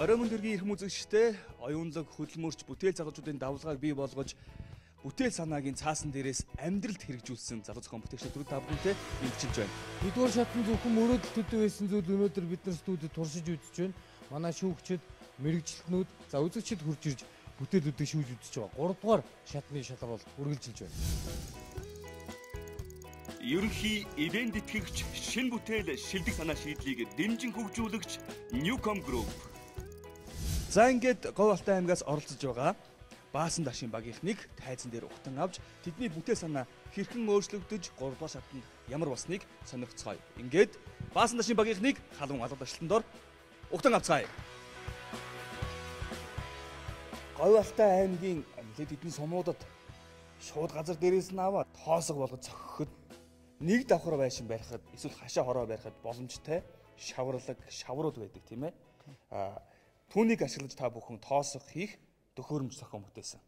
Оройн дэргийн эрхэм үзэгчтэй оюунлаг хөдөлмөрч бүтээл залуучуудын давлгааг бий болгож бүтээл санаагийн цаасан дээрээс амьдралд хэрэгжүүлсэн залуу зохион бүтээгчид түрүү та бүхэнтэй мэдчилж байна. Нэгдүгээр шатны зөвхөн мөрөөдөл төдий байсан зүйл өнөөдөр бид нар студид туршиж үзэж байна. Манай шүүгчид, мэрэгчлэтнүүд, за үзэгчид хурж ирж бүтээлүүдийг шүүж үзэж байгаа. Гуравдугаар шатны шалгал үргэлжилж байна. Ерөнхий ивент итгэгч, шинэ бүтээл шилдэг санаа шийдлийг дэмжин хөгжүүлэгч Newcom Group. За ингээд Говь Алтай аймгаас оролцож байгаа Баасан Дашийн багийнхныг тайзан дээр ухтан авч тэдний бүтээл санаа хэрхэн өөрчлөгдөж 3 дугаар шатнд ямар болсныг сонирхцгаая. Ингээд Баасан Дашийн багийнхныг халуун алгад ашлтанд ор ухтан авцгаая. Говь Алтай аймгийн тэдний сумуудад шууд газар дээрээс нь аваад тоосго болгож цохиход нэг давхар байшин барихад эсвэл хашаа хороо барихад боломжтой шаврууд байдаг тийм ээ. Түүнийг ашиглаж та бүхэн тоосго хийх төхөөрөмж зохион бүтээсэн.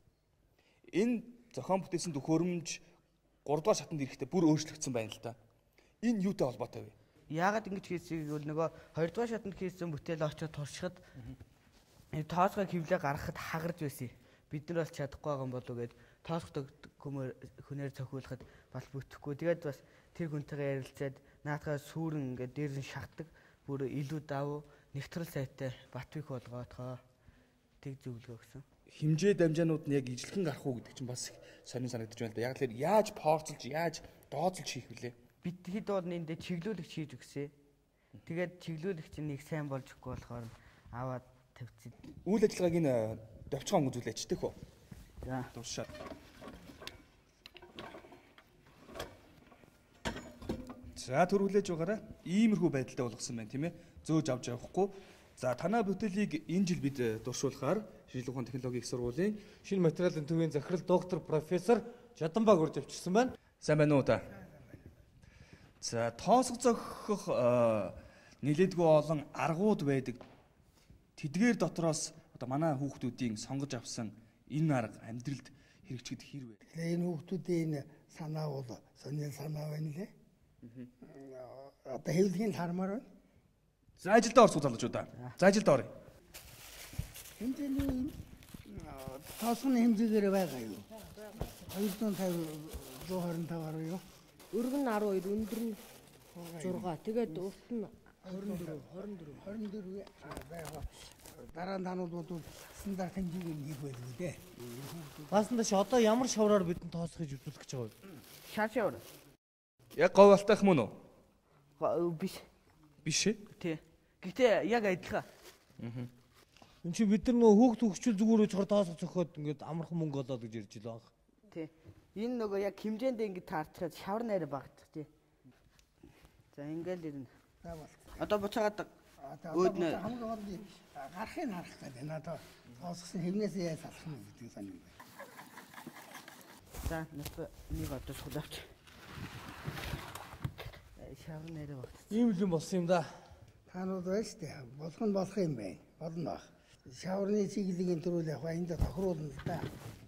Энэ зохион бүтээсэн төхөөрөмж 3 дугаар шатанд ирэхдээ бүр өөрчлөгдсөн байна л да. Энэ юутай холбоотой вэ? Яагаад ингэж хийсгийг бол нөгөө 2 дугаар шатанд хийсэн бүтээл очоод туршихад тоосгоо хөвлөө гаргахад хагарч байсан. Бид нар бол чадахгүй байгаа юм болов гэд тоосгод хүнээр цохиулахад бас бүтэхгүй. Тэгээд бас тэр хүнтэйгээ ярилцаад наадхаа сүрэн ингээд дээр нь шахдаг бүр илүү давуу нэвтрэл сайтай Батбик болгоотхоо тэг зөвлөгөө өгсөн. Хэмжээ дамжаанууд нь яг ижилхэн гарах уу гэдэг чинь бас сонин санагдаж байна л да. Яг л яаж порцолж, яаж дооцолж хийх вүлээ? Бид хэд бол энд чиглүүлэгч хийж өгсөн. Тэгээд чиглүүлэгч нэг сайн болж өгөхгүй болохоор аваад тавьчих. Үйл ажиллагааг нь довчхон үзүүлээч дэх үү? За. Дуушаад. За төрүүлээж байгаарай. Иймэрхүү байдалтай болгосон байна тийм ээ. Зөөж авч явахгүй. За танаа бүтээлийг энэ жил бид дуршуулахаар шинжилгээ ухааны технологийн их сургуулийн Шинэ материалын төвийн захирал доктор профессор Жаданбаг урьж авчирсан байна. сайн байна уу та? За тоосго зохих нэлээдгүй олон аргууд байдаг. Тэдгээр дотроос одоо манай хүүхдүүдийн сонгож авсан энэ арга амьдралд хэрэгжихэд хэр вэ? Тэгэхээр энэ хүүхдүүдийн санаа бол сонин санаа байна лээ. Одоо хэвлэгийн хармаар байна. За ажилдаа орцгоо залуучуудаа. За ажилдаа оръё. Хэмжээний тоосгоны хэмжээгээр байгаа юу? 250 125 гаруй юу? Өргөн нь 12, өндөр нь 6. Тэгээд урт нь 24. байгаа. Дараа нь танууд бол стандарт хэмжээг хийх байлгүй дээ. Баасан Даш одоо ямар шавраар бидэнд тоосгож үзүүлэх гэж байгаа вэ? Шар шавар. Яг Говь Алтайх мөн үү? Биш. Биш ээ. Тий. Гэхдээ яг адилхан. Энд чинь бид нар нөгөө хүүхд хөгчүүл зүгээр үжихэр тоосго зөхиод ингээд амархан мөнгө олоод гэж ярьж байгаа. Тий. Энэ нөгөө яг хэмжээндээ ингэ таарчаад шавар найраа багтдаг тий. За ингээл ирнэ. За бол. Одоо буцаагаад өөднө. Хамгийн гол нь гарахыг харах гэдэг. Надад тоосгосон хэвнээс яа салах нь гэдэг сонин байна. За нэг одоо суулаач. Шавар найраа багтдаг. Ийм л юм болсон юм да. Танууд байна шүү дээ. Болох нь болох юм байна. Болно баг. Шаврын чиглэлийн төрөл яг энд тохируулна л да.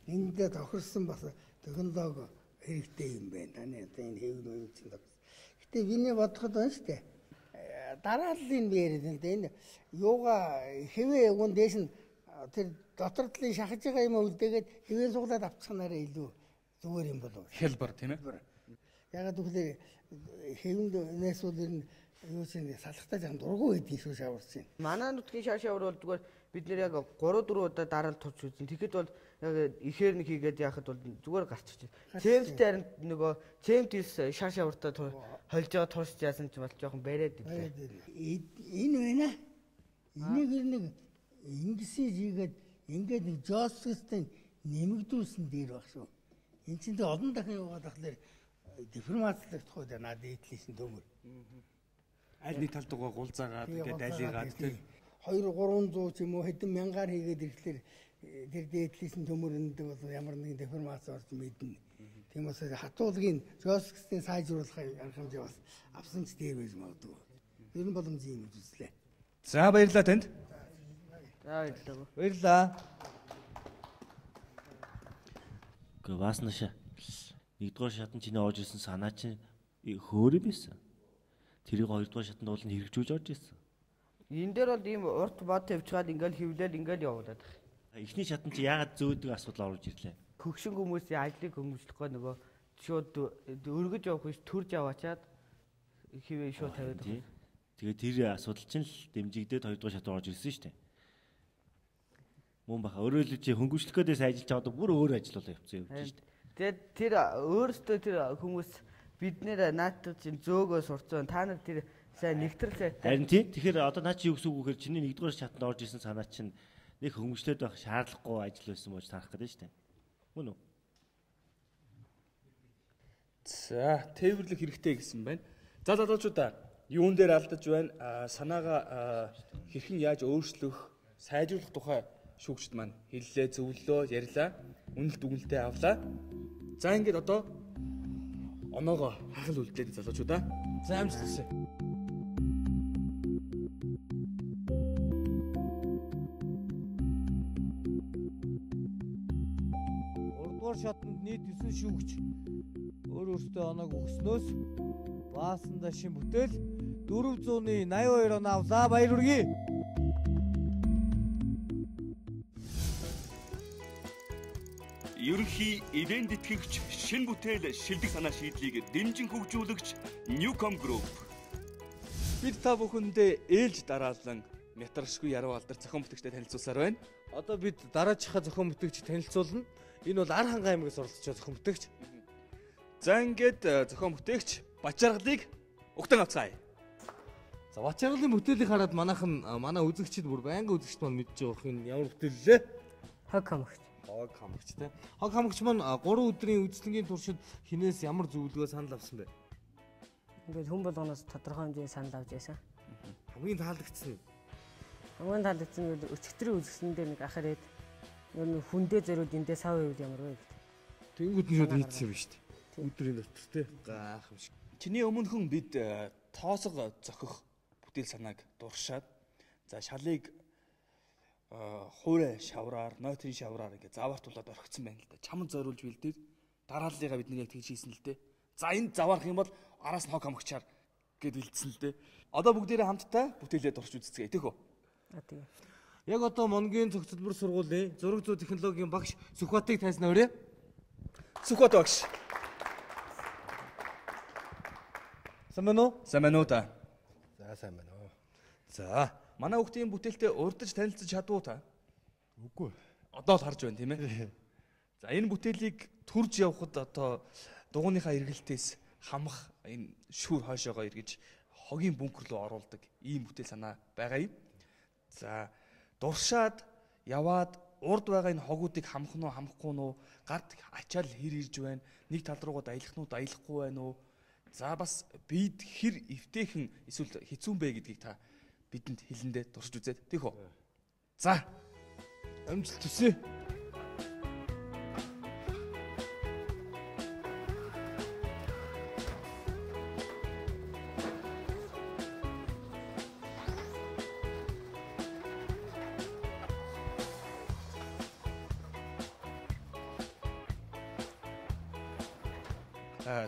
Энд тохирсон бас технологи хэрэгтэй юм байна. Таны одоо энэ хэвлэл үеийн тохирсон. Гэтэ биний бодоход байна шүү дээ. Дарааллын би яриад энэ энэ юугаа хэвээ өгөн дээш нь тэр дотор талын шахаж байгаа юм үлдээгээд хэвээ суглаад авчихнараа илүү зүгээр юм болов. Хялбар тийм ээ. Ягаад гэвэл хэвэнд нээсүүл энэ юу чинь салхтаа жан дургу байдгийг шүү шаварсан. Манай нутгийн шар шавар бол зүгээр бид нэр яг 3-4 удаа дараалал турч үзэн. Тэгэхэд бол яг ихээр нэг хийгээд яхад бол зүгээр гарчих чинь. Цемттэй харин нөгөө цемтээс шар шавартаа холж байгаа турш яасан ч бол жоохон бариад ирлээ. Энэ байна. Энийг нэг ингэсэн жигээд ингээд нэг жосгостой нэмэгдүүлсэн дээр баг шүү. Энд чинь олон дахин яваад тахлаар деформацлагдах уу надад ийдлээсэн төмөр. Аль нэг талд угаа гулзаагаад ингээд дайлыгаад тийм 2-300 ч юм уу хэдэн мянгаар хийгээд ирэхлээр тэр дээдлээсэн төмөрөнд бол ямар нэгэн деформац орж мэднэ. Тийм учраас хатуулгын жосгостын сайжруулах арга хэмжээ бас авсан ч дээр байж магадгүй. Ер нь боломжтой юм үзлээ. За баярлалаа танд. За баярлалаа. Баярлалаа. Гэ Баасан Даш нэгдүгээр шатнд чиний орж ирсэн санаа чинь хөөрэ байсан. Тэрийг 2 дугаар шатанд бол хэрэгжүүлж орж ирсэн. Энэ дээр бол ийм урт бод тавьчихад ингээл хөвлөөл ингээл явуулаад байна. Эхний шатнд чи яагаад зөөдөг асуудал оруулж ирлээ? Хөгшин хүмүүсийн ажлыг хөмөжлөхгүй нөгөө шууд өргөж явах биш төрж яваачаад хивээ шууд тавиад байна. Тэгээ тэр асуудал чинь л дэмжигдээд 2 дугаар шат орж ирсэн шүү дээ. Мөн баха өөрөө л чи хөнгөвчлөх гэдээс ажиллаж байгаа одоо бүр өөр ажиллаулаа явцсан юм шүү дээ. Тэгээд тэр өөрөөсөө тэр хүмүүс бид нэр наадад чинь зөөгөө сурцсан. Та нар тэр сайн нэгтрэл сайтай. Харин тийм. Тэгэхээр одоо наа чи юу гэсэн үг вэхээр чиний 1 дугаар шатанд орж исэн санаа чинь нэг хөнгөвчлөөд байх шаардлагагүй ажил байсан болж тарах гэдэг шүү дээ. Мөн үү? За, тээвэрлэх хэрэгтэй гэсэн байна. За залуучуудаа юун дээр алдаж байна? Санаагаа хэрхэн яаж өөрчлөх, сайжруулах тухай шүүгчд маань хэллээ, зөвлөлөө, ярьлаа. Үнэлт дүгнэлтээ авлаа. За ингээд одоо оноогоо хахал үлдээд залуучуудаа. За амжилт хүсье. 3 дугаар шатанд нийт 9 шүүгч өөрөөсөө оноог өгснөөс баасанда шин бүтээл 482 оноо авлаа. Баяр хүргэе. Ерөнхий ивент тэтгэгч шин бүтээл шилдэг санаа шийдлийг дэмжин хөгжүүлэгч Newcom Group. Бид та бүхэндээ ээлж дараалан Мятаршгүй яруу алдар зохион бүтэгчтэй танилцуулсаар байна. Одоо бид дараачихаа зохион бүтээгч танилцуулна. Энэ бол Ар хангай аймагаас оролцож байгаа зохион бүтээгч. За ингээд зохион бүтээгч Бачаргалыг угтан авцгаая. За Бачаргалын бүтээлийг хараад манай үзэгчид бүр байнга үзэгчд маань мэдж байгаа юм ямар бүтээл лээ? Хог хамагч. Хог хамагч те. Хог хамагч маань 3 өдрийн үцлэнгийн туршид хинээс ямар зөвлөгөө санал авсан бэ? Ингээд хүн болгоноос тодорхой хэмжээний санал авч байсан. Хамгийн таалагдсан нь Хамгийн таалагдсан нь өчигдрийн үзэсгэлэн дээр нэг ахаар хэд ер нь хүндээ зориуд эндээ сав байвал ямар вэ гэдэг. тэнгууд нь шууд хийцсэн юм шүү дээ. Өдрийн дотор те. Гайхамшиг. Чиний өмнөхөн бид тоосго зохих бүтээл санааг дуршаад за шалыг хуурай шавраар, нойтын шавраар ингээ заваартуулаад орхицсан байна л да. Чамд зориулж бэлдээд дарааллыгаа бид нэг тэгж хийсэн л дээ. За энд заваарах юм бол араас нь хог хамагчаар гэд бэлдсэн л дээ. Одоо бүгдээрээ хамтдаа бүтээлээ дурч үзцгээе тэхүү. Тийм. Яг одоо Монгийн цогцлбор сургуулийн зураг зүй технологийн багш Сүхбатыг тайснаа өрөө. Сүхбат багш. Сайн байна уу? Сайн байна уу та? За сайн байна уу. За, манай хүүхдийн бүтээлтэй урдж танилцаж чадвуу та? Үгүй. Одоо л харж байна тийм ээ. За, энэ бүтээлийг төрж явхад одоо дугууныхаа эргэлтээс хамах энэ шүүр хойшоогоо эргэж хогийн бункер руу оруулдаг ийм бүтээл санаа байгаа юм. За, дуршаад яваад урд байгаа энэ хогуудыг хамах нь уу, хамахгүй нь уу, гард ачаал хэр ирж байна, нэг тал руугаа даялах нь уу, даялахгүй байна уу? За бас бид хэр эвтэйхэн эсвэл хэцүүн бэ гэдгийг та бидэнд хэлэндээ туршиж үзээд тийх үү? За, Амжилт хүсье.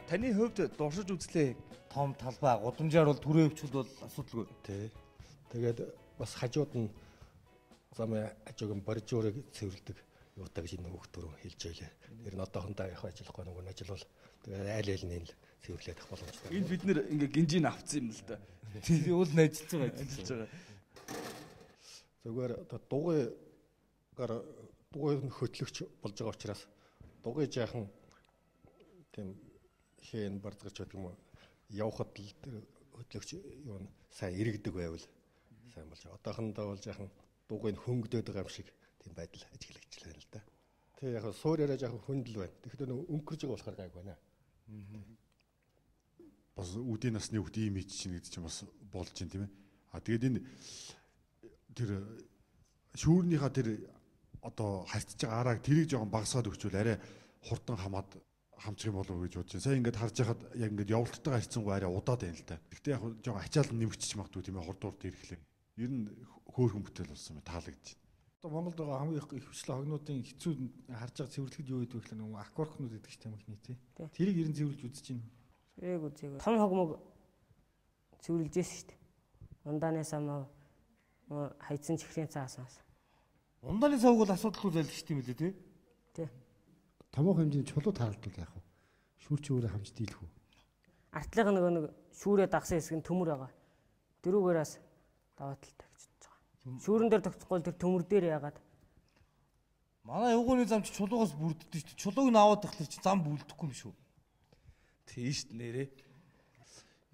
Таны хувьд дуршиж үзлээ. Том талбай гудамжаар бол түрээ өвчл бол асуудалгүй. Тий. Тэгээд бас хажууд нь замын хажуугийн боржуурыг цэвэрлэдэг юутай гэж энэ хөх дөрөв хэлж байлаа. Тэр нь одоохондоо яг ажиллахгүй нэг ажил бол тэгээд айл айлны л цэвэрлээд авах боломжтой. Энэ бид нэр ингээ гинжийг авцсан юм л да. Тэр уул нь ажиллаж байгаа. Ажиллаж байгаа. Зүгээр дугуйг хөтлөгч болж байгаа учраас дугуй жаахан тийм хэн барзгаж байдаг юм уу? Явхад л хөтлөгч юу н сайн иргэдэг байвал сайн болж байгаа. Одоохондоо бол жаахан дугуйг хөнгөдөд байгаа юм шиг тийм байдал ажиглагчлаа л да. Тэг яг суур яриа жаахан хөндлөл байна. Тэгэхээр өнгөрж байгаа болохоор гайг байна. Бас үдийн насны хүүхд ийм хийж чинь гэдэг чинь бас болж чинь тийм ээ. А тэгээд энэ тэр шүүрнийхаа тэр одоо харьцаж байгаа арааг тэрийг жоохон багасгаад өгчвөл арай хурдан хамчих юм болов уу гэж бодож байна. Сая ингээд харж байхад яг ингээд явуулттайгаа харьцангуй арай удаад байна л да. Гэхдээ яг жоохон ачаал нэмэгдчих магадгүй тийм ээ хурдуурд ирэхлээр. Ер нь хөөрхөн бүтээл болсон байна таалагдж байна. Одоо Монголд байгаа хамгийн их хвчлэн хогнуудын хэцүү харж байгаа цэвэрлэгэд юу гэдэг вэ гэхээр нэг акваркнууд гэдэг ч тамхины тий. Тэрийг ер нь цэвэрлж үзэж байна. Яг үзээгүй. Том хогмог цэвэрлжсэн шүү дээ. Ундаанаас амаа хайцсан чихрийн цаасаас. Ундааны савг бол асуудал үл айлгч тийм үлээ тий. Тий. Томоохон хэмжээний чулуу таралдвал яах вэ? Шүүрч өөрөө хамж дийлэх үү? Артлын нэг шүүрээ дагсан хэсэг нь төмөр байгаа. Дөрүүгээрээс даваа талтай гэж бодож байгаа. Шүүрэн дээр тогтохгүй тэр төмөр дээр яагаад? Манай явгооны зам чи чулуугаас бүрддэг шүү дээ. Чулууг нь аваад тахлаар чи зам бүрдэхгүй юм шүү. Тийш нэрээ.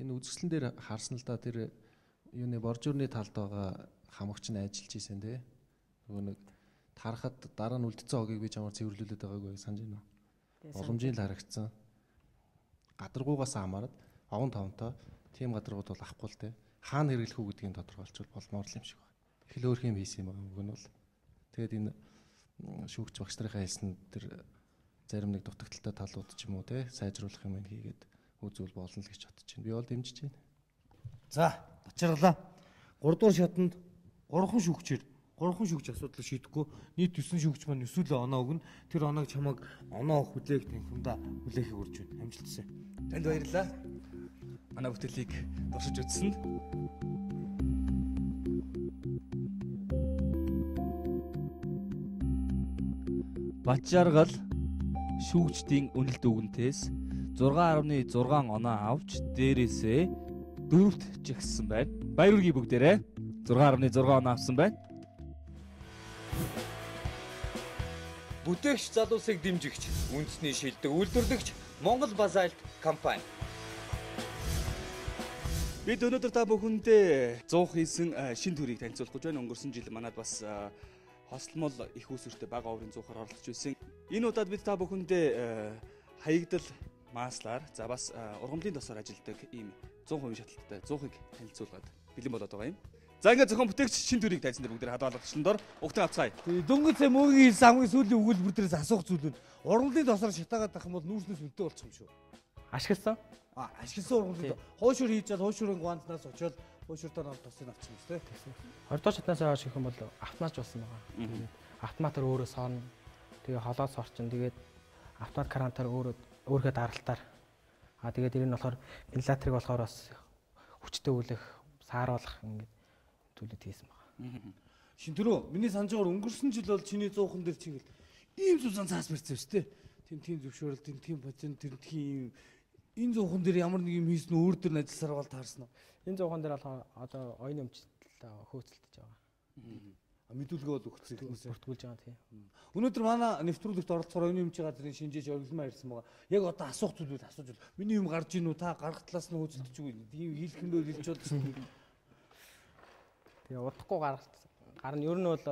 Энэ үзэсгэлэн дээр харсан л да тэр юуны боржуурны талд байгаа хамагч нь ажиллаж исэн те. Нөгөө нэг тарахад дараа нь үлдсэн хогийг би чамаар цэвэрлүүлээд байгаагүй санаж байна уу? Боломжийн л харагдсан. Гадаргуугаас хамаарат овон тавнтай тийм гадаргууд бол авахгүй л те. Хаана хэрэглэх үү гэдгийг тодорхойлчвол болмоор л юм шиг байна. Эхлээ өөр юм хийсэн юм аа нь бол. Тэгээд энэ шүүгч багш нарын хэлсэн тэр зарим нэг дутагдaltaй талууд ч юм уу те сайжруулах юм хийгээд үзүүл болно л гэж бодож байна. Би бол дэмжиж байна. За, очирлаа. 3 дугаар шатанд 3 шүүгч асуудлыг шийдэхгүй нийт 9 шүүгч маань эсвэл оноо өгнө. Тэр оноог чамайг оноо хүлээх тэнхимдээ хүлээхийг урьж байна. Амжилт хүсье. Танд баярлалаа. Манай бүтээлийг туршиж үзсэн. Бачаргал шүүгчдийн үнэлт үгнтээс 6.6 оноо авч дээрээсээ 4-т жигссэн байна. Баяр хүргэе бүгдээрээ. 6.6 оноо авсан байна. Бүтээгч залуусыг дэмжигч, үндэсний шилдэг үйлдвэрлэгч Монгол Базальт компани. Бид өнөөдөр та бүхэндээ 100 хийсэн шин төрийг танилцуулах гэж байна. Өнгөрсөн жил манад бас хослмол их усүртэй бага оврын зуухаар оролцож байсан. Энэ удаад бид та бүхэндээ хаягдал маслаар за бас ургамлын тосоор ажилладаг ийм 100% шаталттай 100-ыг танилцуулгаад бэлэн болоод байгаа юм. За ингээд зохион бүтээгч шин төрийг тайзан дээр бүгдээр хадгаалгачсан дор угтан авцгаая. Дөнгөж цай мөгийн хамгийн сүүлийн өгүүлбэр дээрээс асуух зүйл нь ургамлын тосоор шатаагаад байх юм бол нүүрснээс үлдээ болчих юм шүү. Ашигласан? Ашигласан ургамлын хойшуур хийж чад хойшуурын гуанзнаас очиод хойшууртаа нор тосын авчих юм шүү дээ. 20 дугаар шатнаас хойш гэх юм бол автомат болсон байгаа. Автоматар өөрөө сорно. Тэгээ холоос орчин. Тэгээд автомат карантаар өөрхөө даралтаар. Тэгээд энэ нь болохоор вентиляторыг болохоор бас хүчтэй үлэх, сааруулах ингээд зүйлүүд хийсэн байгаа. Шинтөрөө миний санджаар өнгөрсөн жил бол чиний 100хан дээр чигээл ийм зузаан цаас барьсан шүү дээ. Тийм зөвшөөрөл, тийм пациент, тийм энэ 100хан дээр ямар нэг юм хийсэн өөр төр нь ажилласаар бол таарсан уу? Энэ 100хан дээр болохоор одоо оюуны өмчлөлт хөөцөлдөж байгаа. Мэдүүлгээ бол өгсөн хүмүүс бүртгүүлж байгаа тийм. Өнөөдөр манай нэвтрүүлэгт оролцохоор оюуны өмчийн газрын шинжээч оргилмаа ирсэн байгаа. Яг одоо асуух зүйлүүд асууж бол миний юм гарч ийн үү? Та гарах талаас нь хөөцөлдөж үү? Тийм хийх юм бол хэлж бол. Тэгээ удахгүй гарна. Ер нь бол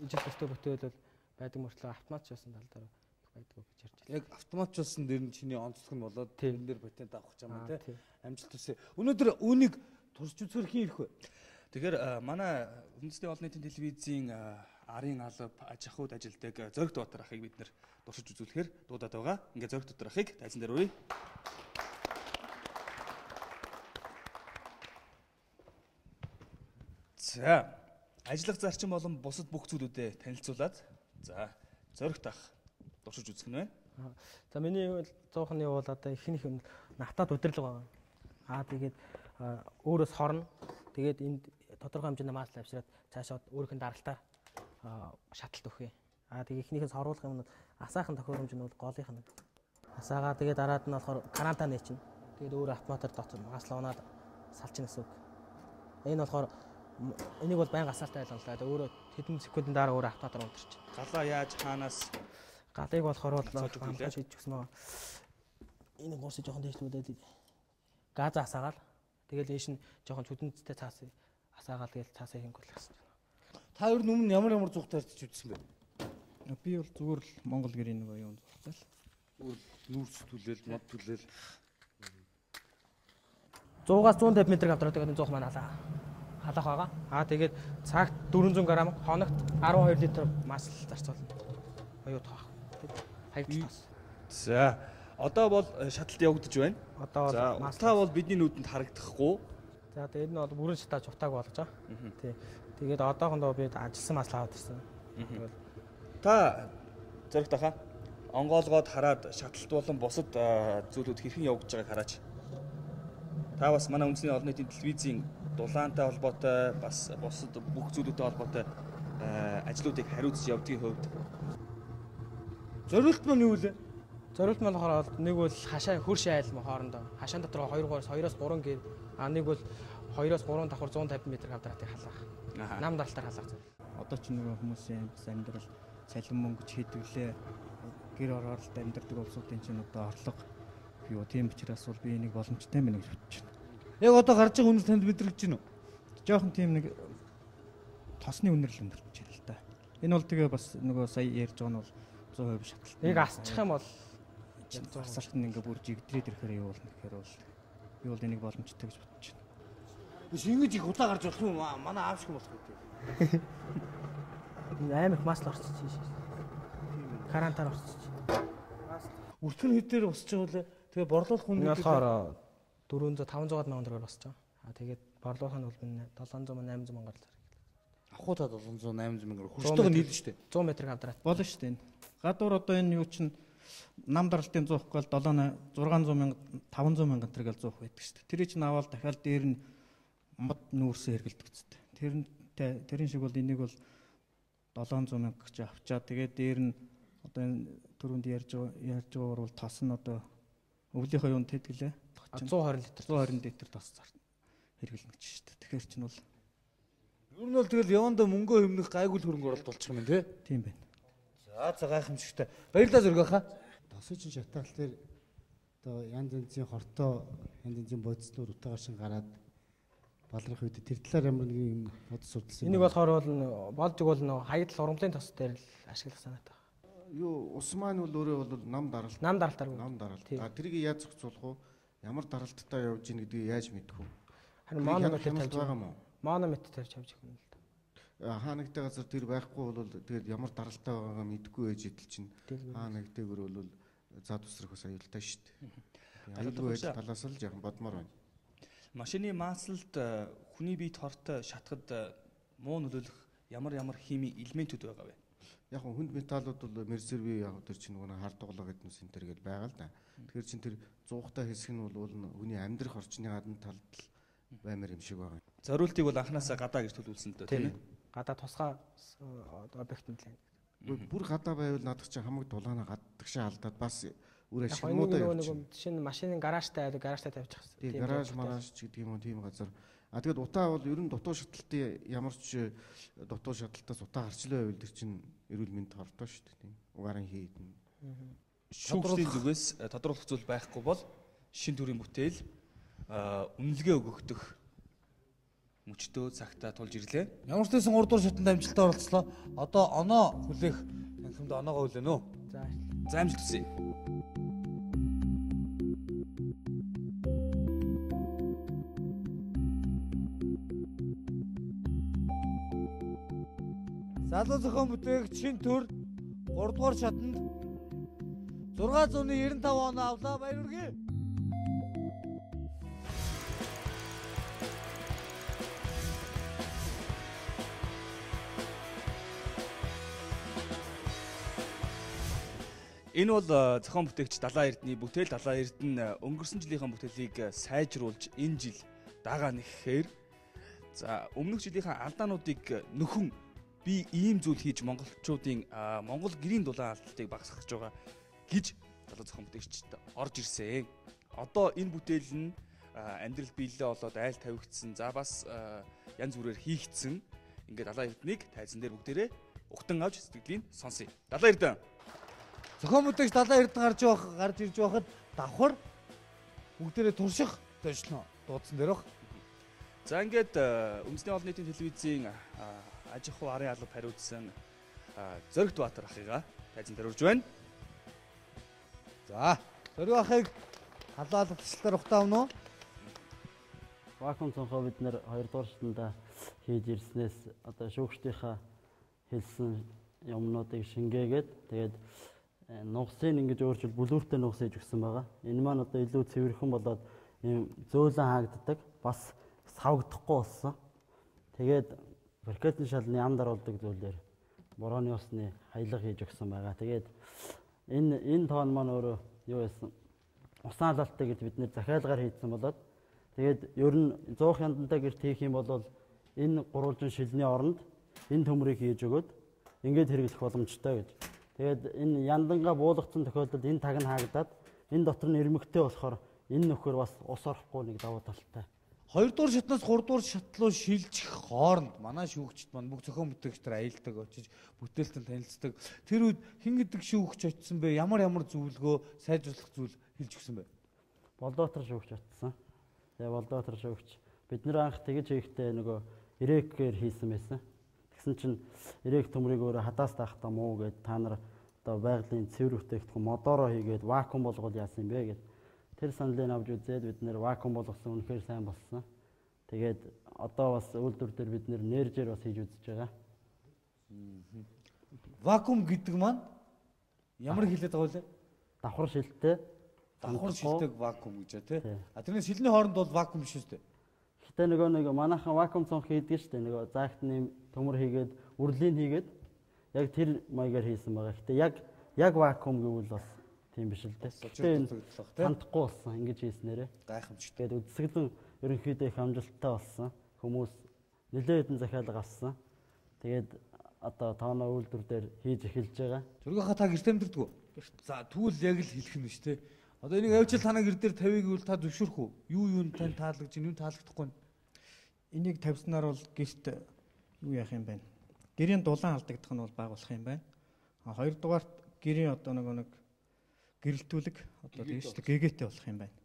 ижил төстэй бүтээл бол байдаг мөртлөө автоматжуулсан тал дээр их байдаг гэж ярьж байна. Яг автоматжуулсан дээр нь чиний онцлог нь болоод энэ дээр патент авах гэж байгаа юм тийм. Амжилт хүсье. Өнөөдөр үүнийг туршиж үзэхээр хин ирэх вэ? Тэгэхээр манай үндэсний олон нийтийн телевизийн арын алба аж ахуйд ажилладаг Зоригт Батар ахыг бид нэр туршиж үзүүлэхээр дуудаад байгаа. Ингээ Зоригт Батар ахыг тайзан дээр үрье. За, ажиллах зарчим болон бусад бүх зүйлүүдэд танилцуулаад за Зоригт ах туршиж үзэх нь байна. За миний 100-ны бол одоо ихнийх нь натад удирдлага байгаа. Тэгээд өөрөөс хорно. Тэгээд энд тодорхой хэмжээний масл авчираад цаашаа өөрийнх нь даралтаар шаталт өгье. Тэгээд ихнийхээс хоруулах юм нь асаахан тохиромж нь бол голынх нь. Асаагаа тэгээд дараад нь болохоор карантин нээчин. Тэгээд өөр автоматар дотор масл унаад салчин гэсэн үг. Энэ болохоор энийг бол байнга асаалтай байлгалаа. Тэгээд өөрөө хэдэн секундын дараа өөр автоматар унтарч. Галаа яаж хаанаас галыг болохоор хамгаалж хийж өгсөн байгаа. Энэ гурс жоохон дэвшлүүлээд газ асаагаал. Тэгэл ээш нь жоохон чүдэнцтэй цаас асаагаал тэгэл цаасаа хингүүл гэсэн. Та ер нь өмнө ямар зүгт тарьж үзсэн бэ? Би бол зүгээр л Монгол гэрийн нэг оюун зүгтэл. Нүүрс түлээл, мод түлээл. 100-аас 150 м авдраад байгаа 100 маань халаах байгаа. Тэгээд цагт 400 г, хоногт 12 литр масл зарцуулна. Оюу тоох. Хаягдлаас. За, одоо бол шаталт явагдаж байна. Одоо маслаа бол бидний нүдэнд харагдахгүй. За тэгээд энэ бол бүрэн шатааж утааг болгож байгаа. Тий. Тэгээд одоохондоо би ажилласан маслаа аваад ирсэн. Та Зоригт ахаа онгоолгоод хараад шаталт болон бусад зүйлүүд хэрхэн явагдаж байгааг хараач. Та бас манай үндэсний олон нийтийн телевизийн дулаантай холбоотой бас бусад бүх зүйлүүдтэй холбоотой ажлуудыг хариуцж явдгийн хувьд зорилт маань юу вэ? Зорилт маань болохоор нэг бол хашаа хөрш айл хоорондоо хашаан дотор 2-оос 3 гээд нэг бол 2-оос 3 давхар 150 м квадратыг халаах. Нам даралтаар халаах зүйл. Одоо ч нэг хүмүүсийн бас амьдрал цалин мөнгө хэдвлээ гэр оролт амьдрдаг улсуудын чинь одоо орлого юу тийм учраас бол би энийг боломжтой мэн гэж бодож байна. Яг одоо гарч байгаа үнэр танд мэдрэгдэж байна уу? Жохон тийм нэг тосны үнэрлэл өндөрч байна л да. Энэ бол тэгээ бас нөгөө сая ярьж байгаа нь бол 100% шатлалт. Яг асчих юм бол асалт нь ингээ бүр жигдрээд ирэхээр юу болно гэхээр бол би бол энийг боломжтой гэж бодож байна. Шингэж их удаа гарч болох юм манай аав шиг болох үү? Аймаг масл орчих чинь. Карантар орчих чинь. Үртгэн хэдээр босч байгаа лээ. Тэгээ борлуулах хүн болохоор 400-500 мянган төгрөгөөр босч байгаа. Тэгээд борлуулах нь бол 700-800 мянгаар л зарах. Ахуу та 700-800 мянгаар хурцтойгоо нийлнэ шүү дээ. 100 м квадрат. Болно шүү дээ. Гадуур одоо энэ юу чинь нам даралтын 100 гол 600 мянга 500 мянган төгрөг л 100 байдаг шүү дээ. Тэрийг чинь аваад дахиад дээр нь мод нүүрсээ хэргэлдэг үстэй. Тэрийн шиг бол энийг бол 700 мянга гэж авчаа. Тэгээд дээр нь одоо энэ түрүүнд ярьж байгаагаар бол тос нь одоо өвлийнхөө юунд тэтгэлээ 120 литр тос хэргэлнэ гэж шүү дээ. Тэгэхээр чинь бол ер нь бол тэгэл явандаа мөнгөө хэмнэх гайгүй хөрөнгө оруулалт болчих юм тий. Тийм байна. За гайхамшигтай. Баярлалаа зөргөө хаа. Тосын чинь шатгаал дээр одоо янз янзын хортой янз янзын бодисдууд утгааршин гараад балрах үед тэр талаар ямар нэг юм бодис судалсан. Энийг болохоор болж игэл нэг хаягдл ургамлын тос дээр л ашиглах санаатай. Юу ус маань бол өөрөө бол нам даралт. Нам даралтаар. Нам даралт. Тэрийг яаж зохицуулах вэ? Ямар даралттай явж ийн гэдгийг яаж мэдэх вэ? Харин монометр тавьж байгаа юм уу? Монометр тавьж явж байгаа юм л да. Хаа нэгтэй газар тэр байхгүй бол тэгээд ямар даралтай байгаагаа мэдэхгүй ээж идэл чинь хаа нэгтэйгэр бол зад усрахаас аюултай шүү дээ. Аюулгүй талаас л яхан бодмоор байна. Машины маслалд хүний биед хортой шатахад муу нөлөөлөх ямар хими элементүүд байгаа вэ? Яг хүнд металлууд бол мерсерви яг тэр чинь нөгөө хард дуглаа гэдэг нь синтер гээд байгаа л да. Тэгэхээр чин тэр зуугтай хэсэг нь бол хүний амьдрах орчны гадна талд баймар юм шиг байгаа. Зориултыг бол анханасаа гадаа гэж төлөвлөсөн дээ тийм ээ. Гадаа тусгай объект нь л. Бүр гадаа байвал надад чинь хамаг дулаана гадагшаа алдаад бас үрээ шимуудаа явуулчих. Шинэ машины гаражтай тавьчих хэрэгтэй. Тийм гараж ч гэдэг юм уу тийм газар. Тэгэд утаа бол ер нь дутуу шаталтын ямар ч дутуу шаталтаас утаа гарчлаа байвал тэр чинь эрүүл мэнд хордоо шүү дээ тийм. Угаарын хийдэн. Шүүгчдийн зүгээс тодруулах зүйл байхгүй бол шин төрлийн бүтээл үнэлгээ өгөгдөх мөчтөө цагтаа тулж ирлээ. Ямар ч байсан 3 дугаар шатанд амжилттай оролцлоо. Одоо оноо хүлээх танхимд оноогоо хүлээнэ үү? За амжилт хүсье. Залуу зохион бүтээгч шин төр 3 дугаар шатанд 695 оноо авлаа. Баяр хүргэе. Энэ бол зохион бүтээгч Далайн Эрдэнэ бүтээл. Далайн Эрдэнэ өнгөрсөн жилийнхаа бүтээлийг сайжруулж энэ жил дагаа нэхэхээр за өмнөх жилийнхаа алдаануудыг нөхөн би ийм зүйл хийж монголчуудын Монгол гэрийн дулаан алдалтыг багасгах байгаа гэж залуу зохион бүтээгчд орж ирсэн. Одоо энэ бүтээл нь амьдрал биелэлээ болоод айл тавигдсан. За бас янз бүрээр хийгдсэн. Ингээд Далайн Эрдэнэийг тайзан дээр бүгдээрээ угтан авч сэтгэлийн сонсъё. Далайн Эрдэнэ зохион бүтээгч Далайн Эрдэнэ гарч ирж байхад давхар бүгдээрээ турших төвшлөө дуудсан дээр баг. За ингээд үндэсний олон нийтийн телевизийн аж ахуй арын алба хариуцсан Зоригт Баатар ахыгаа тайзан дээр урьж байна. За Зориг ахыг халаалт төсөлтөөр ухтаавна уу? Вакуум цонхоо бид нэр 2 дугаар шатанда хийж ирснээс одоо шүүгчдийнхаа хэлсэн юмнуудыг шингээгээд тэгээд нугсыг ингэж өөрчил бүлүүртэй нугс хийж өгсөн байгаа. Энэ маань одоо илүү цэвэрхэн болоод ийм зөөлөн хаагддаг, бас савгдахгүй болсон. Тэгээд брикетийн шалны ам даруулдаг зүйлээр борооны усны хаялга хийж өгсөн байгаа. Тэгээд энэ тоон маань өөрөө юу байсан? Усан алалтай гэж бид нэр захиалгаар хийсэн болоод Тэгээд ер нь 100 хяндантай гэрт хийх юм бол энэ гурвалжин шилний оронд энэ төмрийг хийж өгөөд ингээд хэрэглэх боломжтой гэж. Тэгээд энэ яндангаа буулгацсан тохиолдолд энэ таг нь хаагдаад энэ дотор нь ирмэгтэй болохоор энэ нөхөр бас ус орохгүй нэг давуу талтай. 2 дугаар шатнаас 3 дугаар шат руу шилжих хооронд манай шүүгчд маань бүх зохион бүтээгчдэр аялдаг, очиж бүтээлтэн танилцдаг. Тэр үед хэн гэдэг шүүгч очсон бэ? Ямар зөвлөгөө, сайжруулах зүйл хэлж өгсөн бэ? Болдоотор шүүгч очсон. Тэгээ Болдоотор шүүгч бид нэр анх тэгэж хийхдээ нөгөө ирээкээр хийсэн байсан. Тэгсэн чинь ирээх төмрийг өөрөө хадаас таахтаа муу гэд та нар одоо байгалийн цэвэр бүтээгдэхүүн модороо хийгээд вакуум болгоод яасан бэ гэд тэр саналыг авч үзээд бид нэр вакуум болгосон үнэхээр сайн болсон. Тэгээд одоо бас үйлдвэр дээр бид нэр нэржээр бас хийж үзэж байгаа. Вакуум гэдэг маань ямар хэлээд байгаа вэ? Давхар шилттэй. Давхар шилтэг вакуум гэж тий. А тэрний шилний хооронд бол вакуум биш үстэй. Гэтэ нэг манайхан вакуум цонх хийдэг шүү дээ. Нөгөө заагтны төмөр хийгээд үрлийг хийгээд яг тэр маягаар хийсэн байгаа. Гэтэ яг вакуум гэвэл бас тийм биш л дээ. Хандахгүй болсон ингэж хийснээрээ. Гайхамшигтай. Тэгээд үдсгэлэн ерөнхийдөө их амжилттай болсон. Хүмүүс нэлээд хэдэн захиалга авсан. Тэгээд одоо тооноо үйлдвэр дээр хийж эхэлж байгаа. Зургийнхаа та гэрт амьдэрдэг үү? За тэгвэл яг л хэлэх нь шүү дээ. Одоо энийг авчил танаа гэр дээр тавийг бол та зөвшөөрөх үү? Юу тань таалагдж, юу таалагдахгүй нь? Энийг тавьснаар бол гэрт юу яах юм бэ? Гэрийн дулаан алдагдах нь бол байгуулах юм байна. А хоёрдугаарт гэрийн одоо нэг гэрэлтүүлэг одоо тийм шүү дээ гэгээтэй болох юм байна.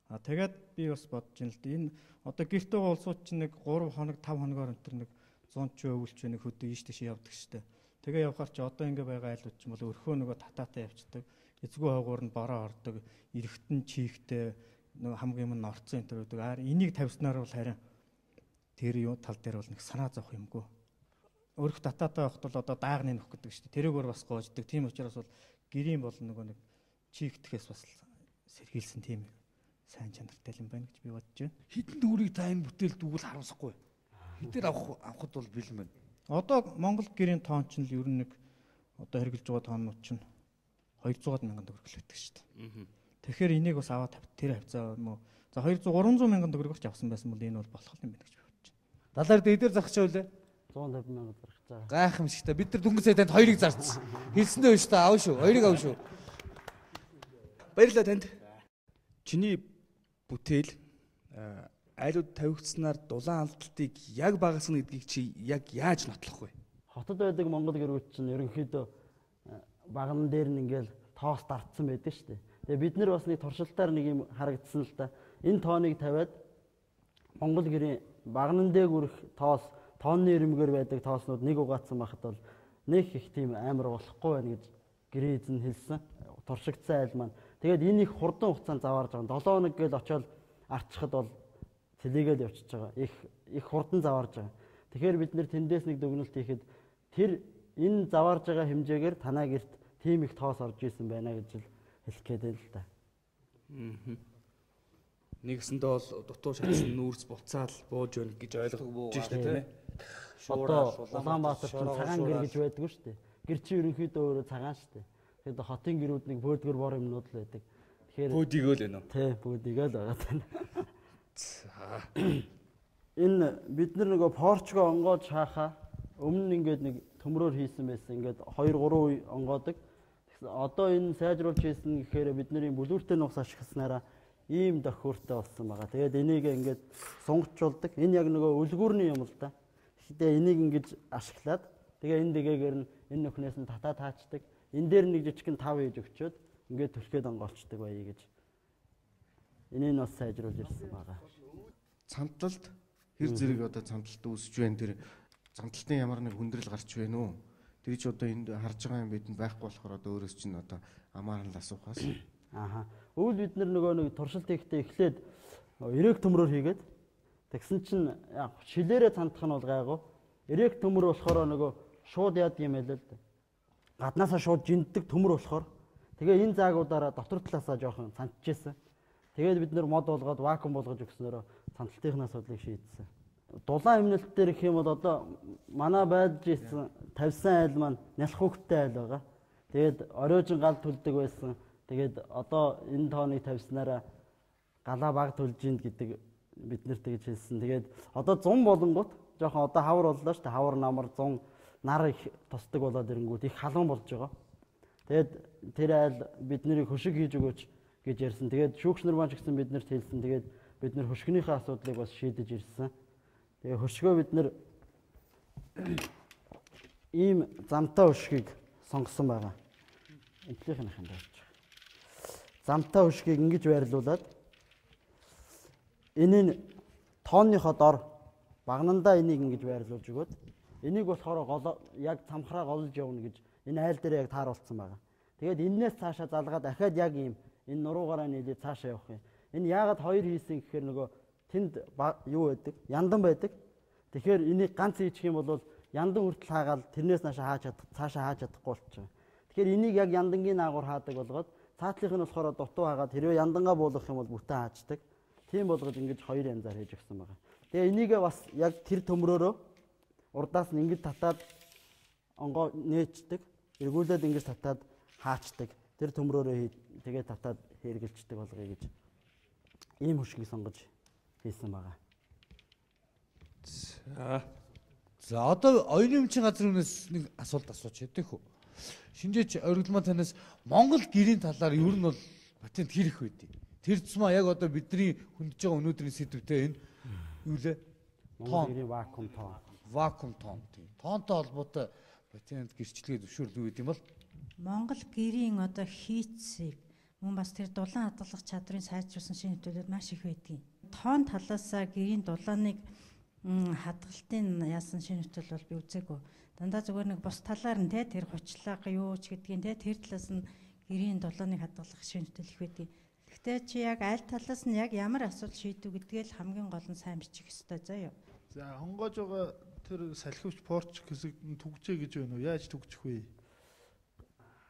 А тэгээд би бас бодож байна л дээ. Энэ одоо гэрт байгаа улсууд чинь нэг 3 хоног 5 хоногоор өнтер нэг 100 ч өвөлч нэг хөдөө ийш тийш явдаг шүү дээ. Тэгээ явхаар чи одоо ингэ байгаа айлууд ч юм бол өрхөө нөгөө татаатай явцдаг. Эцгүй хойгоор нь бороо ордог, эрэхтэн чийгтэй нөгөө хамгийн өмнө орцсон энэ төр үүдэг. Энийг тавьснаар бол харин тэр юу тал дээр бол нэг санаа зовх юмгүй. Өрх татаатай байхад бол одоо даагны нөх гэдэг шүү дээ. Тэрүүгээр бас гоождаг. Тийм учраас бол гэрийн бол нөгөө нэг чийгтгэхээс бас сэргийлсэн тийм сайн чанартай юм байна гэж би бодож байна. Хэдэн төгрөгийг та энэ бүтээлд өгвөл харамсахгүй. Хэдээр авахд бол бэлэн байна. Одоо Монгол гэрийн тоон ч л ер нь нэг одоо хэрэгжилж байгаа тоонууд чинь 200 мянган төгрөг л байдаг шүү дээ. Тэгэхээр энийг бас аваад тэр хавцаа юм уу? За 200 300 мянган төгрөгч авсан байсан бол энэ бол болох юм байна гэж би бодож байна. Далаар дээр зарчаа үлээ. 150 мянга зарчаа. Гайхамшигтай. Бид нар дөнгөж сая танд 2-ыг зарцсан. Хэлсэндээ байна шүү дээ. Аав шүү. 2-ыг аав шүү. Баярлалаа танд. Чиний бүтээл айлууд тавигдсанаар дулаан алдалтыг яг багасгах гэдгийг чи яг яаж нотлох вэ? Хотод байдаг Монгол гэрүүд чинь ерөнхийдөө багнан дээр нь ингээл тоос дартсан байдаг шүү дээ. Тэгээ бид нар бас нэг туршилтаар нэг юм харагдсан л да. Энэ тооныг тавиад Монгол гэрийн багнан дээр хүрэх тоос, тоонны ирмэгээр байдаг тооснууд нэг угаацсан байхад бол нэг их тийм амар болохгүй байна гэж гэрийн эзэн хэлсэн. Туршигдсан айл маань. Тэгээд энэ их хурдан хугацаанд заваарж байгаа. 7 хоног гээл очиод арчхад бол цэлийгээд явчихж байгаа. Их хурдан заваарж байгаа. Тэгэхээр бид нэр тэндээс нэг дүгнэлт хийхэд тэр энэ заваарж байгаа хэмжээгээр танаа гэрт тийм их тоос орж исэн байна гэж хэлэх гээд байна л да. Нэгсэндээ бол дутуу шатсан нүүрс буцаал бууж байна гэж ойлгож байна шүү дээ. Одоо Улаанбаатар чинь цагаан гэр гэж байдгүй шүү дээ. Гэр чи ерөнхийдөө өөрөө цагаан шүү дээ. Тэгэхээр хотын гэрүүд нэг бөөдгөр бор юмнууд л байдаг. Тэгэхээр бөөдгөө л байна уу? Тий, бөөдгөө л байгаа тань. Энэ бид нар нөгөө порчго онгоод шаахаа өмнө ингээд нэг төмрөөр хийсэн байсан. Ингээд 2-3 үе онгоодог. Одоо энэ сайжруулж хийсэн гэхээр бидний бүлүүртэй нугас ашигласнараа ийм тохиуртай болсон байгаа. Тэгээд энийг ингээд сунгачулдаг. Энэ яг нөгөө үлгүүрний юм л да. Гэхдээ энийг ингэж ашиглаад тэгээ энэ дэгээгээр нь энэ нөхнөөс нь татаа таачдаг. Энэ дээр нэг жижигхэн тав хийж өгчөөд ингээд төлхөөд онгоолчдаг байе гэж. Энийг бас сайжруулж ирсэн байгаа. Цамталд хэр зэрэг одоо цамталт үүсэж байна, тэр цамталтын ямар нэг хүндрэл гарч байна уу? Тэр чи одоо энд харж байгаа юм бидэнд байхгүй болохоор одоо өөрөөс чинь одоо амаарн л асуухаас. Ааха. Өвөл бид нөгөө нэг туршилт хийхдээ эхлээд эрээг төмрөөр хийгээд тэгсэн чинь шилээрээ цандах нь бол гайгүй. Эрээг төмөр болохоор нөгөө шууд яад юм байлаа л да. Гаднаасаа шууд жинддэг төмөр болохоор тэгээ энэ заагуудаараа дотор талаасаа жоохон цантчихсан. Тэгээд бид нэр мод болгоод вакуум болгож өгснөөрөө цанталтынхаа асуудлыг шийдсэн. Дулаан эмнэлт дээр гэх юм бол одоо манай байж ирсэн тавьсан айл маань нялх хөвгтэй айл байгаа. Тэгээд оройжин гал төлдөг байсан. Тэгээд одоо энэ тооныг тавьснараа галаа баг төлж ийн гэдэг биднэрт тэгж хэлсэн. Тэгээд одоо 100 болонгууд жоохон одоо хавар боллоо шүү дээ. Хавар намар 100 нар их тусдаг болоод ирэнгүүт их халуун болж байгаа. Тэгээд тэр айл биднийг хөшиг хийж өгөөч гэж ярьсан. Тэгээд шүүгч нар маань ч гэсэн биднэрт хэлсэн. Тэгээд бид нар хөшгөнийхөө асуудлыг бас шийдэж ирсэн. Тэгээ хөшгөө бид нар ийм замтай хөшгийг сонгосон байгаа. Энтлийнх нь хандаж байгаа. Замтай хөшгийг ингэж байрлуулад энийг тооныхоо дор багнандаа энийг ингэж байрлуулж өгөөд энийг болохоор яг цамхраа голж явна гэж энэ айл дээр яг тааруулсан байгаа. Тэгээд энээс цаашаа залгаад дахиад яг ийм энэ нуруугаараа нийлээд цаашаа явах юм. Энэ яагаад хоёр хийсэн гэхээр нөгөө тэнд юу байдаг? Яндан байдаг. Тэгэхээр энийг ганц хийчих юм бол яндан хүртэл хаагаад тэрнээс цаашаа хааж чадахгүй болчихно. Тэгэхээр энийг яг яндангийн наагур хаадаг болгоод цаатлынх нь болохоор дутуу хаагаад хэрвээ яндангаа буулгах юм бол бүтэн хаачдаг. Тийм болгож ингэж хоёр янзаар хийж өгсөн байгаа. Тэгээ энийгээ бас яг тэр төмрөөрөө урдаас нь ингэж татаад онгоо нээчдэг. Эргүүлээд ингэж татаад хаачдаг. Тэр төмрөөрөө тэгээ татаад хэргэлждэг болгоё гэж ийм хөшгийг сонгож хийсэн байгаа. За одоо оюуны өмчийн газрын үнээс нэг асуулт асууж яддаг хөө. Шинжээч оргилмаа танаас Монгол гэрийн талаар ер нь бол патент хийх байдیں۔ Тэр тусмаа яг одоо бидний хөндөж байгаа өнөөдрийн сэдвтэй энэ юу лээ? Монгол гэрийн вакуум тоон. Вакуум тоон тийм. Тоонтой холбоотой патент гэрчлэгээ зөвшөөрлөө гэдэг юм бол Монгол гэрийн одоо хийцийг мөн бас тэр дулаан хадгалах чадрын сайжруулсан шинэ нөтөлөд маш их байдгийг. Тоон талаасаа гэрийн дулааныг хадгалтын яасан шинэ нөтөл бол би үзээгүй. Дандаа зүгээр нэг бус талаар нь те тэр хучлага юу ч гэдгийг те тэр талаас нь гэрийн дулааныг хадгалах шинэ нөтөл их байдгийг. Гэхдээ чи яг аль талаас нь яг ямар асуудал шийдв гэдгээ л хамгийн гол нь сайн бичих ёстой заяа. За хонгоож байгаа тэр салхивч порч хэсэг түгжээ гэж байна уу? Яаж түгжих вэ?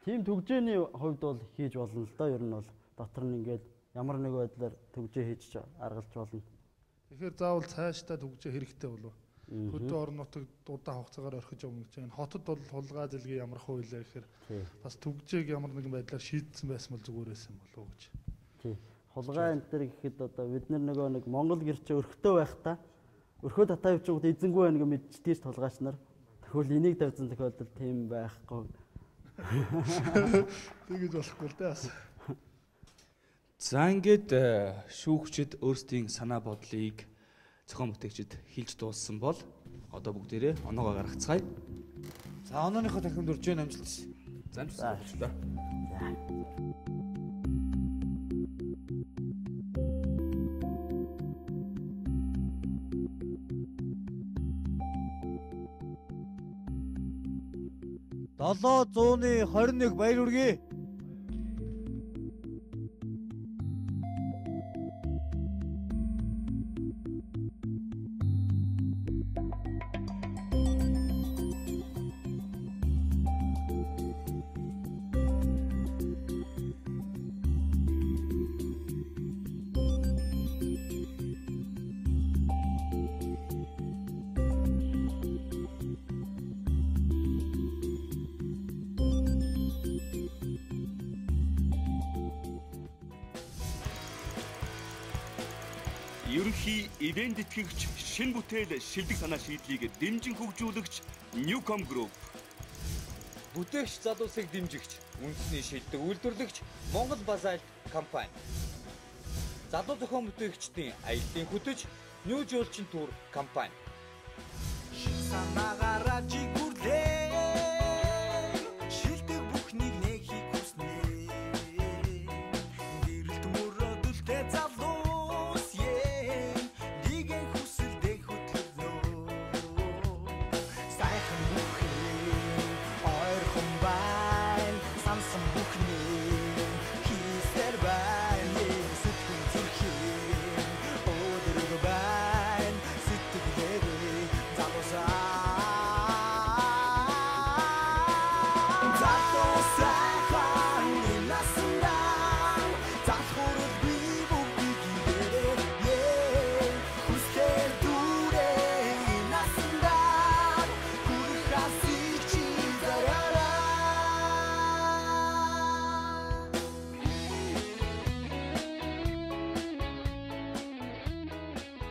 Тийм түгжээний хувьд бол хийж болно л доо. Ер нь бол дотор нь ингээд ямар нэг байдлаар түгжээ хийж аргалж болно. Тэгэхээр заавал цаашдаа түгжээ хэрэгтэй болов. Хөдөө орон нутагт удаан хугацаагаар орхиж явна гэж байна. Хотод бол хулгай зэлгээ ямар хуулаа гэхээр бас түгжээг ямар нэгэн байдлаар шийдсэн байсан бол зүгээр байсан болов уу гэж. Тийм. Хулгай энэ төр гэхэд одоо бид нөгөө нэг Монгол гэрчээ өрхтөө байхдаа өрхөө татаа явчихгууд эзэнгүй байна гэж мэдчихдээ ш толгаач нар. Тэгвэл энийг тавьсан тохиолдолд тийм байхгүй. Тэгэж болохгүй л дээ бас. За ингээд шүүгчид өөрсдийн санаа бодлыг зохион бүтээгчид хэлж дууссан бол одоо бүгдээрээ оноогоо гаргацгаая. За онооныхоо дахин дурж байна амжилт. За амжилт. За 721 баяр хүргэе. Ерөнхий ивент тэтгэгч шинэ бүтээл шилдэг санаа шийдлийг дэмжин хөгжүүлэгч Newcom Group. Бүтээгч залуусыг дэмжигч үндэсний шилдэг үйлдвэрлэгч Монгол Базальт компани. Залуу зохион бүтээгчдийн аяллаа хөтөж New Jolchin Tour компани. Санаагаараа